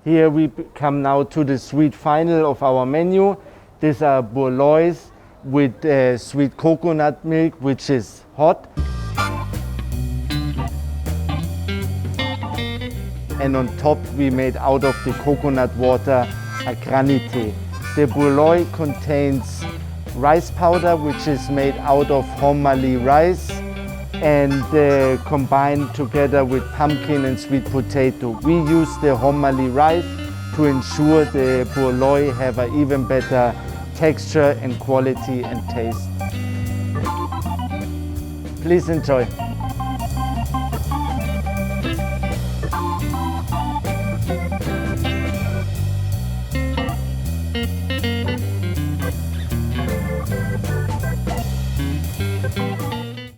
Here we come now to the sweet final of our menu. These are wol loys with sweet coconut milk, which is hot. And on top we made out of the coconut water a granite. The wol loy contains rice powder, which is made out of homali rice and combined together with pumpkin and sweet potato. We use the homali rice to ensure the wol loy have an even better texture and quality and taste. Please enjoy.